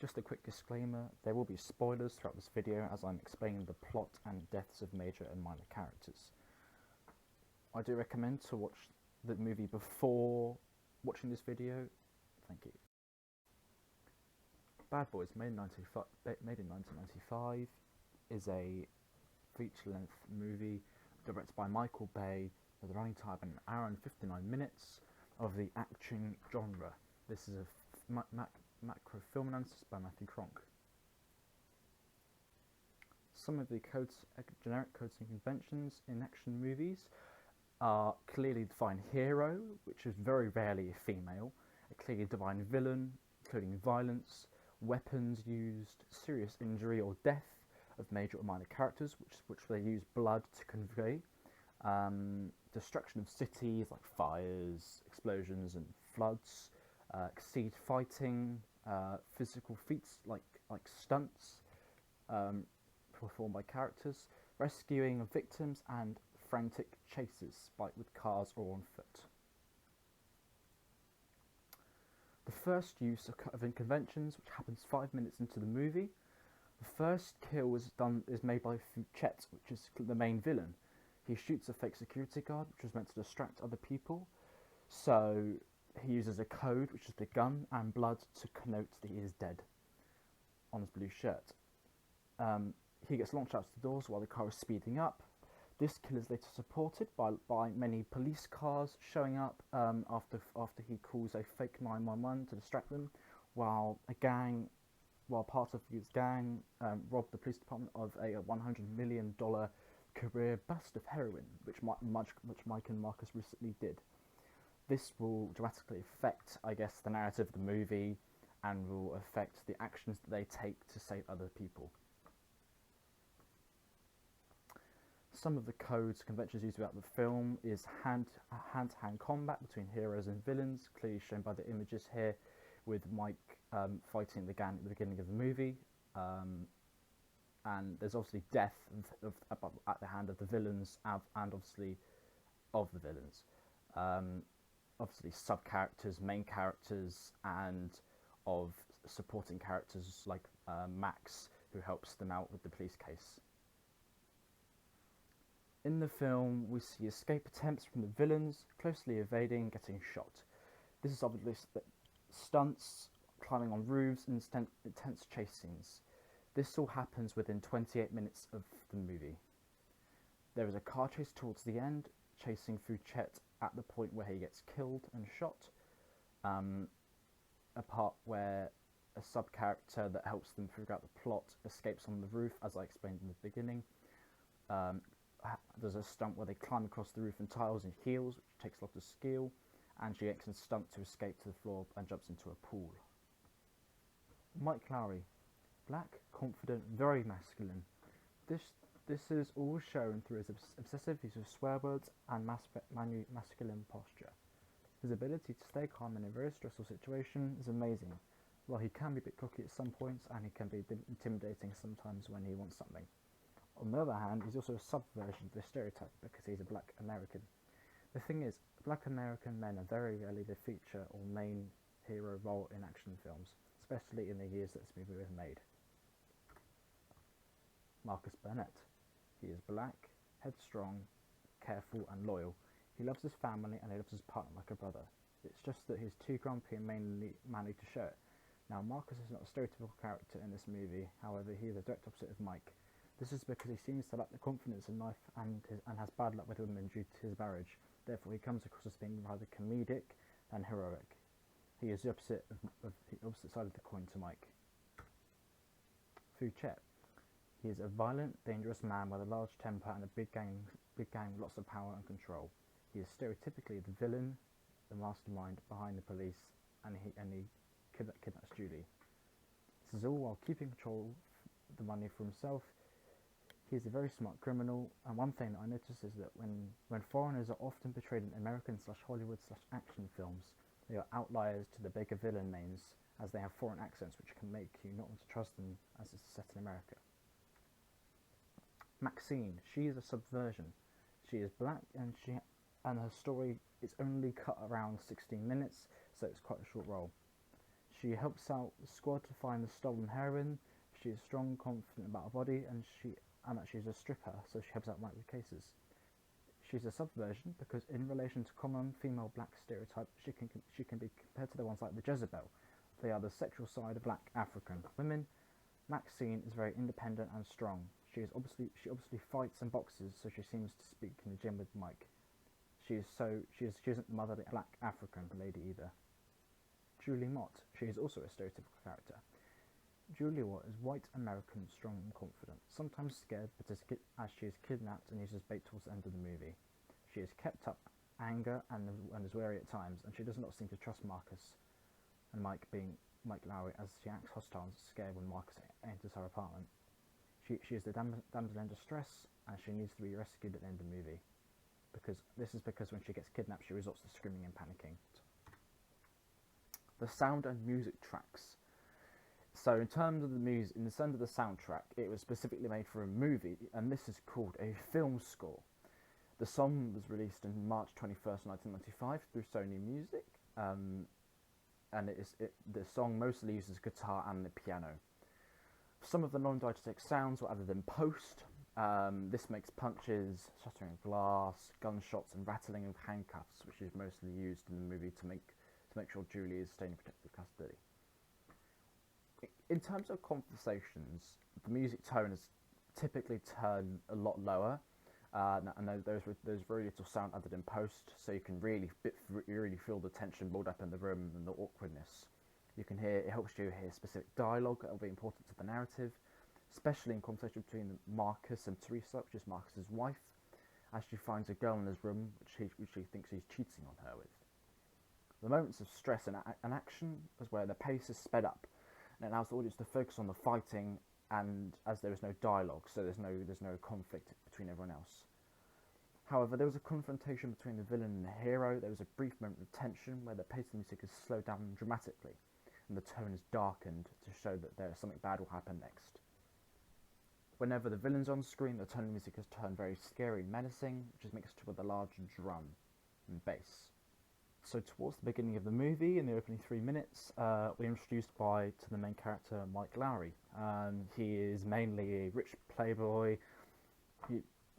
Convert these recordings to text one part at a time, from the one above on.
Just a quick disclaimer, there will be spoilers throughout this video as I'm explaining the plot and deaths of major and minor characters. I do recommend to watch the movie before watching this video. Thank you. Bad Boys, made in 1995, is a feature-length movie directed by Michael Bay with a running time of 1 hour and 59 minutes of the action genre. This is a macro film analysis by Matthew Cronk. Some of the generic codes and conventions in action movies are clearly defined hero, which is very rarely a female, a clearly defined villain, including violence, weapons used, serious injury or death of major or minor characters, which they use blood to convey, destruction of cities like fires, explosions and floods, exceed fighting, physical feats like stunts performed by characters, rescuing of victims, and frantic chases with cars or on foot. The first use of conventions, which happens 5 minutes into the movie. The first kill is made by Fuchet, which is the main villain. He shoots a fake security guard, which was meant to distract other people. So he uses a code, which is the gun and blood, to connote that he is dead on his blue shirt. He gets launched out the doors while the car is speeding up. This kill is later supported by many police cars showing up after he calls a fake 911 to distract them, while part of his gang robbed the police department of a $100 million career bust of heroin, which Mike and Marcus recently did. This will dramatically affect, I guess, the narrative of the movie and will affect the actions that they take to save other people. Some of the codes, conventions used throughout the film is hand-to-hand combat between heroes and villains, clearly shown by the images here, with Mike fighting the gang at the beginning of the movie. And there's obviously death at the hand of the villains and obviously of the villains. Obviously sub-characters, main characters, and of supporting characters like Max, who helps them out with the police case. In the film, we see escape attempts from the villains, closely evading getting shot. This is obviously stunts, climbing on roofs, and intense chase scenes. This all happens within 28 minutes of the movie. There is a car chase towards the end, chasing Fuchet at the point where he gets killed and shot. A part where a sub-character that helps them figure out the plot escapes on the roof, as I explained in the beginning. There's a stunt where they climb across the roof in tiles and heels, which takes a lot of skill, and she makes a stunt to escape to the floor and jumps into a pool. Mike Lowry, black, confident, very masculine. This is all shown through his obsessive use of swear words and masculine posture. His ability to stay calm in a very stressful situation is amazing, while he can be a bit cocky at some points and he can be intimidating sometimes when he wants something. On the other hand, he's also a subversion of the stereotype because he's a black American. The thing is, black American men are very rarely the feature or main hero role in action films, especially in the years that this movie was made. Marcus Burnett. He is black, headstrong, careful and loyal. He loves his family and he loves his partner like a brother. It's just that he's too grumpy and mainly manly to show it. Now, Marcus is not a stereotypical character in this movie, however he is a direct opposite of Mike. This is because he seems to lack the confidence in life and has bad luck with women due to his marriage. Therefore, he comes across as being rather comedic than heroic. He is the opposite side of the coin to Mike. Fuchet. He is a violent, dangerous man with a large temper and a big gang with lots of power and control. He is stereotypically the villain, the mastermind behind the police, and he kidnaps Julie. This is all while keeping control of the money for himself. He is a very smart criminal, and one thing that I noticed is that when foreigners are often portrayed in American/Hollywood/action films, they are outliers to the bigger villain names, as they have foreign accents which can make you not want to trust them as it's set in America. Maxine, she is a subversion. She is black and her story is only cut around 16 minutes, so it's quite a short role. She helps out the squad to find the stolen heroin. She is strong, confident about her body, and that she's a stripper, so she helps out Mike with cases. She's a subversion because, in relation to common female black stereotypes, she can be compared to the ones like the Jezebel. They are the sexual side of black African women. Maxine is very independent and strong. She obviously fights and boxes, so she seems to speak in the gym with Mike. She isn't the mother of the black African lady either. Julie Mott. She is also a stereotypical character. Julie Watt is white American, strong and confident, sometimes scared, but as she is kidnapped and uses bait towards the end of the movie. She has kept up anger and is wary at times, and she does not seem to trust Marcus and Mike Lowry, as she acts hostile and scared when Marcus enters her apartment. She is the damsel in distress, and she needs to be rescued at the end of the movie. Because when she gets kidnapped, she resorts to screaming and panicking. The sound and music tracks. So in terms of the music, in the sense of the soundtrack, it was specifically made for a movie, and this is called a film score. The song was released on March 21st, 1995 through Sony Music, and the song mostly uses guitar and the piano. Some of the non-diegetic sounds were added in post. This makes punches, shattering of glass, gunshots, and rattling of handcuffs, which is mostly used in the movie to make sure Julie is staying in protective custody. In terms of conversations, the music tone is typically turned a lot lower, and there's very little sound added in post, so you can really feel the tension build up in the room and the awkwardness. It helps you hear specific dialogue that will be important to the narrative, especially in conversation between Marcus and Teresa, which is Marcus's wife, as she finds a girl in his room which she thinks he's cheating on her with. The moments of stress and action is where the pace is sped up, and it allows the audience to focus on the fighting, and as there is no dialogue, so there's no conflict between everyone else. However, there was a confrontation between the villain and the hero. There was a brief moment of tension where the pace of the music is slowed down dramatically, and the tone is darkened to show that something bad will happen next. Whenever the villain's on screen, the tone of the music is turned very scary and menacing, which is mixed with a large drum and bass. So towards the beginning of the movie, in the opening 3 minutes, we're introduced to the main character, Mike Lowry. He is mainly a rich playboy,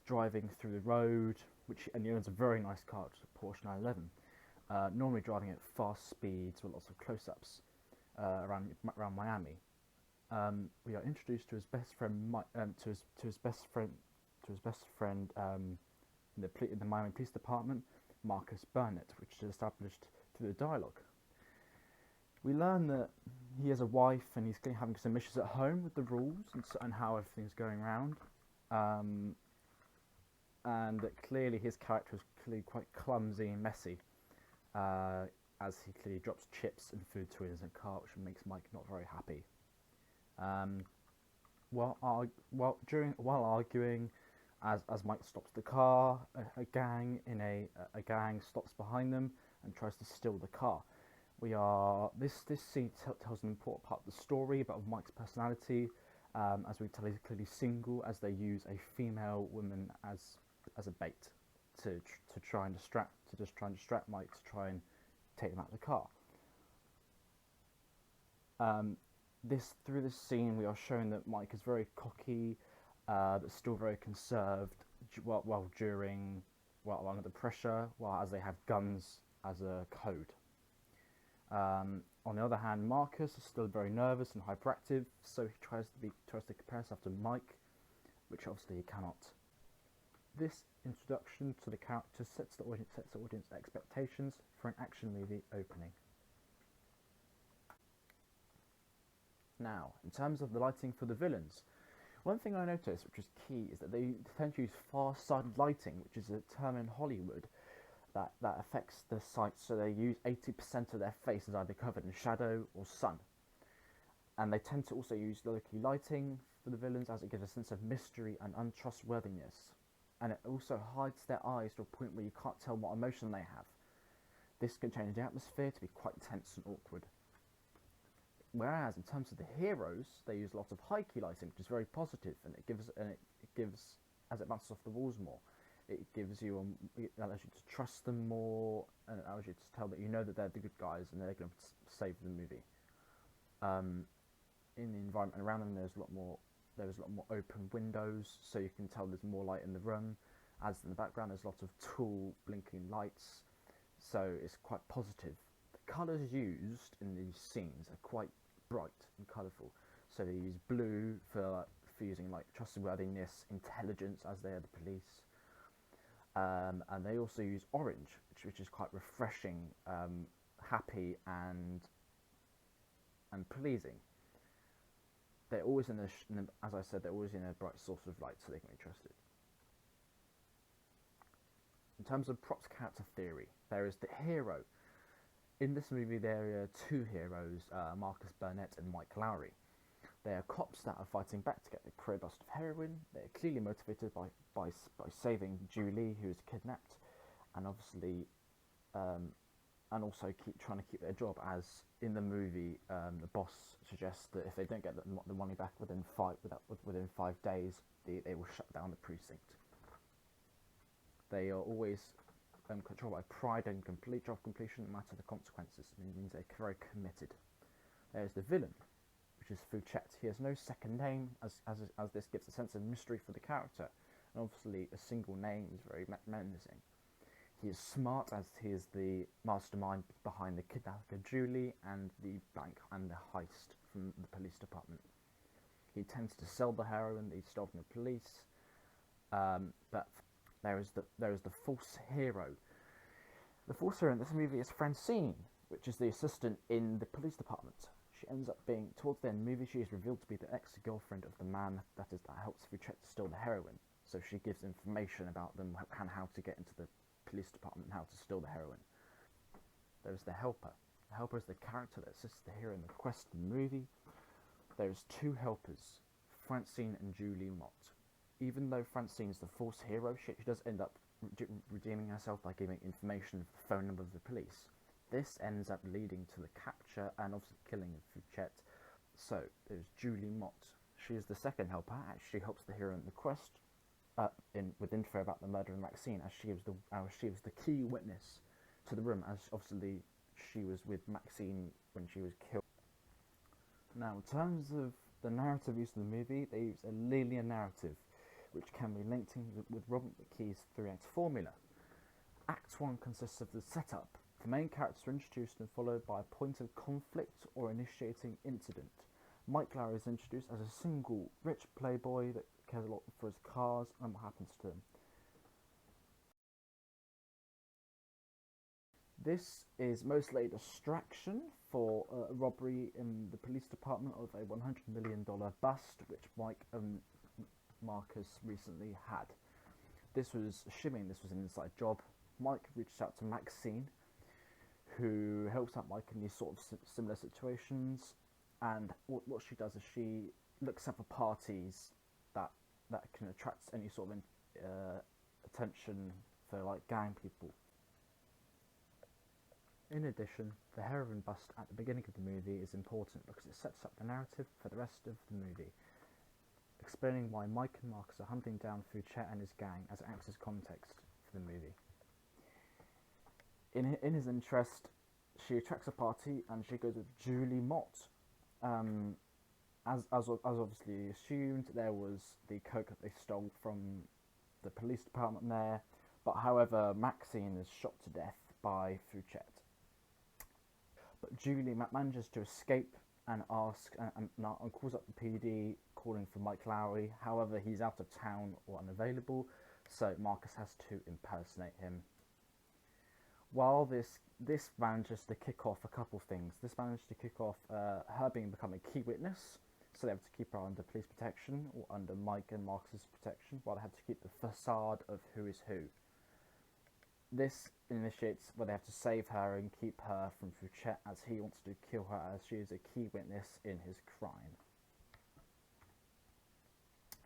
driving through the road, and he owns a very nice car, which is a Porsche 911, normally driving at fast speeds with lots of close-ups around Miami. We are introduced to his best friend, in the Miami Police Department, Marcus Burnett, which is established through the dialogue. We learn that he has a wife and he's having some issues at home with the rules and how everything's going around, and that clearly his character is clearly quite clumsy and messy, as he clearly drops chips and food to his car, which makes Mike not very happy. While arguing, as Mike stops the car, a gang stops behind them and tries to steal the car. This scene tells an important part of the story about Mike's personality, as we tell he's clearly single, as they use a female woman as a bait to try and distract Mike, to try and take them out of the car. Through this scene, we are shown that Mike is very cocky, but still very conserved, while under pressure, as they have guns as a code. On the other hand, Marcus is still very nervous and hyperactive, so he tries to compare himself to Mike, which obviously he cannot. This introduction to the character sets the audience expectations for an action movie opening. Now, in terms of the lighting for the villains, one thing I noticed, which is key, is that they tend to use far-sighted lighting, which is a term in Hollywood that affects the sight, so they use 80% of their face is either covered in shadow or sun. And they tend to also use low-key lighting for the villains, as it gives a sense of mystery and untrustworthiness. And it also hides their eyes to a point where you can't tell what emotion they have. This can change the atmosphere to be quite tense and awkward. Whereas in terms of the heroes, they use lots of high key lighting, which is very positive, and it gives as it bounces off the walls more, it allows you to trust them more, and it allows you to tell that you know that they're the good guys and they're going to save the movie. In the environment around them, there's a lot more open windows, so you can tell there's more light in the room. As in the background, there's lots of tall blinking lights, so it's quite positive. The colours used in these scenes are quite bright and colourful. So they use blue for using like trustworthiness, intelligence, as they are the police, and they also use orange, which is quite refreshing, happy, and pleasing. They're always as I said, they're always in a bright source of light, so they can be trusted. In terms of props character theory, there is the hero. In this movie, there are two heroes, Marcus Burnett and Mike Lowry. They are cops that are fighting back to get the career bust of heroin. They're clearly motivated by saving Julie, who is kidnapped, and obviously, and also trying to keep their job. As in the movie, the boss suggests that if they don't get the money back within 5 days, they will shut down the precinct. They are always controlled by pride and complete job completion, no matter the consequences. It means they're very committed. There's the villain, which is Fouchette. He has no second name, as this gives a sense of mystery for the character. And obviously, a single name is very menacing. He is smart, as he is the mastermind behind the kidnapping of Julie and the bank and the heist from the police department. He tends to sell the heroin that he stole from the police, but there is the false hero. The false hero in this movie is Francine, which is the assistant in the police department. She ends up being, towards the end of the movie, she is revealed to be the ex-girlfriend of the man that helps Fouchette to steal the heroin. So she gives information about them and how to get into the police department and how to steal the heroin. There's the helper. The helper is the character that assists the hero in the quest of the movie. There's two helpers, Francine and Julie Mott. Even though Francine is the false hero, she does end up redeeming herself by giving information of the phone number of the police. This ends up leading to the capture and obviously killing of Fouchette. So there's Julie Mott. She is the second helper, as she helps the hero in the quest with info about the murder of Maxine, as she was the key witness to the room, as obviously she was with Maxine when she was killed. Now, in terms of the narrative use of the movie, they use a linear narrative, which can be linked in with Robert McKee's 3-act formula. Act 1 consists of the setup. The main characters are introduced and followed by a point of conflict or initiating incident. Mike Lowry is introduced as a single, rich playboy that cares a lot for his cars and what happens to him. This is mostly a distraction for a robbery in the police department of a $100 million bust, which Mike and Marcus recently had. Assuming this was an inside job, Mike reached out to Maxine, who helps out Mike in these sort of similar situations, and what she does is she looks up for parties that can attract any sort of attention for like gang people. In addition, the heroin bust at the beginning of the movie is important because it sets up the narrative for the rest of the movie, explaining why Mike and Marcus are hunting down Fouchette and his gang, as it acts as context for the movie. In his interest, she attracts a party and she goes with Julie Mott. As obviously assumed, there was the coke that they stole from the police department there, but however, Maxine is shot to death by Fouchette. But Julie manages to escape and calls up the PD, calling for Mike Lowry. However, he's out of town or unavailable, so Marcus has to impersonate him. While this manages to kick off a couple things. This managed to kick off her becoming a key witness, so they have to keep her under police protection or under Mike and Marcus's protection, while they have to keep the facade of who is who. This initiates where they have to save her and keep her from Fouchette, as he wants to kill her, as she is a key witness in his crime.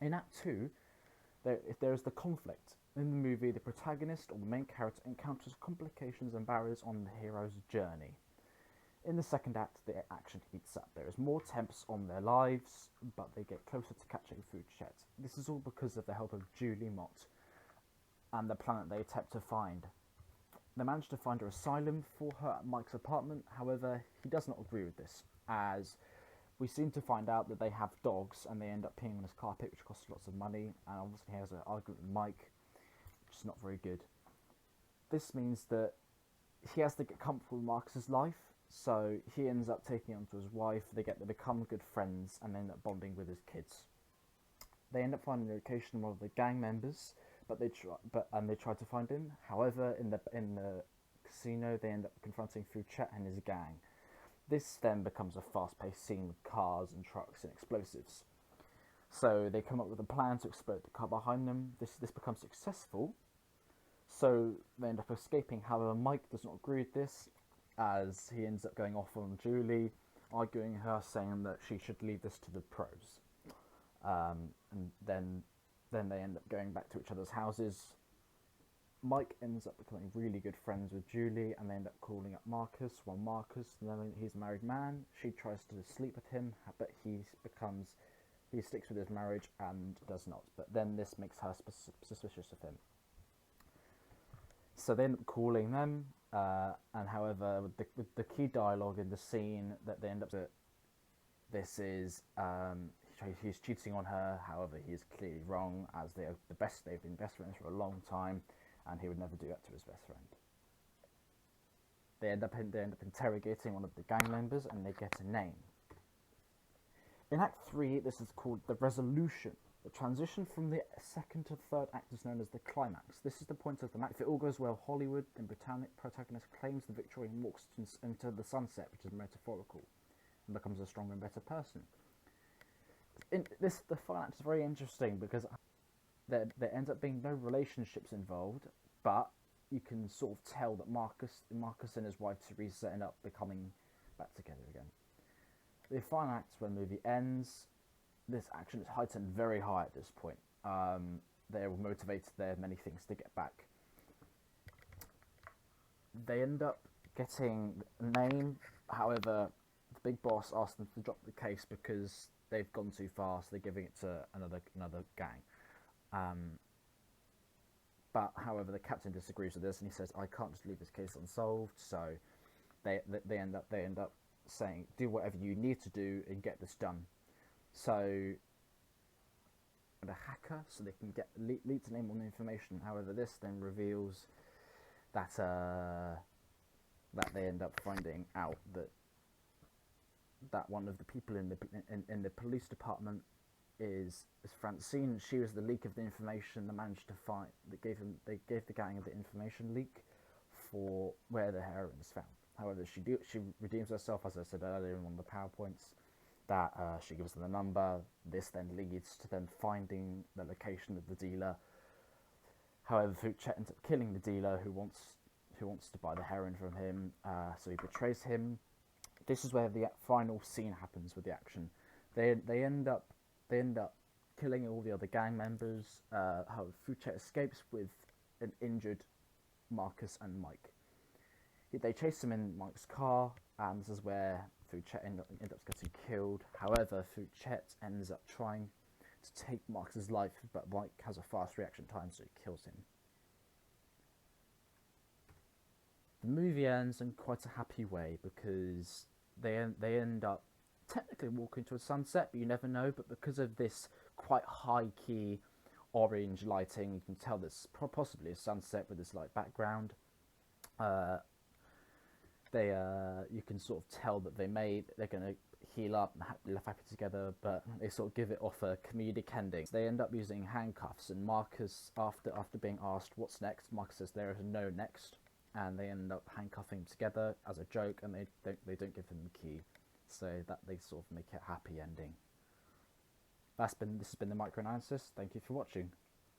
In Act 2, there is the conflict. In the movie, the protagonist or the main character encounters complications and barriers on the hero's journey. In the second act, the action heats up. There is more attempts on their lives, but they get closer to catching Fouchette. This is all because of the help of Julie Mott and the planet they attempt to find. They manage to find an asylum for her at Mike's apartment. However, he does not agree with this, as We seem to find out that they have dogs, and they end up peeing on his carpet, which costs lots of money, and obviously he has an argument with Mike, which is not very good. This means that he has to get comfortable with Marcus's life, so he ends up taking on to his wife. They become good friends, and they end up bonding with his kids. They end up finding the location of one of the gang members, and they try to find him. However, in the casino, they end up confronting Fouchet and his gang. This then becomes a fast-paced scene with cars and trucks and explosives. So they come up with a plan to explode the car behind them. This becomes successful, so they end up escaping. However, Mike does not agree with this, as he ends up going off on Julie, arguing her, saying that she should leave this to the pros. And then they end up going back to each other's houses. Mike ends up becoming really good friends with Julie, and they end up calling up Marcus. While Marcus, knowing he's a married man, she tries to sleep with him, but he sticks with his marriage and does not. But then this makes her suspicious of him. So they end up calling them, and however, with the key dialogue in the scene that they end up with, this is he's cheating on her. However, he is clearly wrong, as they've been best friends for a long time, and he would never do that to his best friend. They end up interrogating one of the gang members, and they get a name. In Act 3, this is called the resolution. The transition from the second to the third act is known as the climax. This is the point of the act. If it all goes well, Hollywood, the protagonist claims the victory and walks into the sunset, which is metaphorical, and becomes a stronger and better person. The final act is very interesting because there ends up being no relationships involved, but you can sort of tell that Marcus and his wife Teresa end up becoming back together again. The final act, when the movie ends, this action is heightened very high at this point. They're motivated, they have many things to get back. They end up getting a name, however, the big boss asks them to drop the case because they've gone too far, so they're giving it to another gang. But however, the captain disagrees with this, and he says, "I can't just leave this case unsolved." So they end up saying, "Do whatever you need to do and get this done." So the hacker, so they can leak to name on the information. However, this then reveals that they end up finding out that one of the people in the police department is Francine. She was the leak of the information that managed to find they gave the gang the information leak for where the heroin is found. However, she redeems herself, as I said earlier in one of the PowerPoints, that she gives them the number. This then leads to them finding the location of the dealer. However, Fouchet ends up killing the dealer who wants to buy the heroin from him, so he betrays him. This is where the final scene happens with the action. They end up killing all the other gang members. How Fouchet escapes with an injured Marcus and Mike. They chase him in Mike's car, and this is where Fouchet ends up getting killed. However, Fouchet ends up trying to take Marcus's life, but Mike has a fast reaction time, so he kills him. The movie ends in quite a happy way because they end up technically walking to a sunset, but you never know. But because of this quite high-key orange lighting, you can tell this possibly a sunset with this light background. You can sort of tell that they're going to heal up and live happy together, but they sort of give it off a comedic ending. They end up using handcuffs, and Marcus, after being asked what's next, Marcus says there is no next, and they end up handcuffing him together as a joke, and they don't give him the key, so that they sort of make it a happy ending. This has been the microanalysis. Thank you for watching.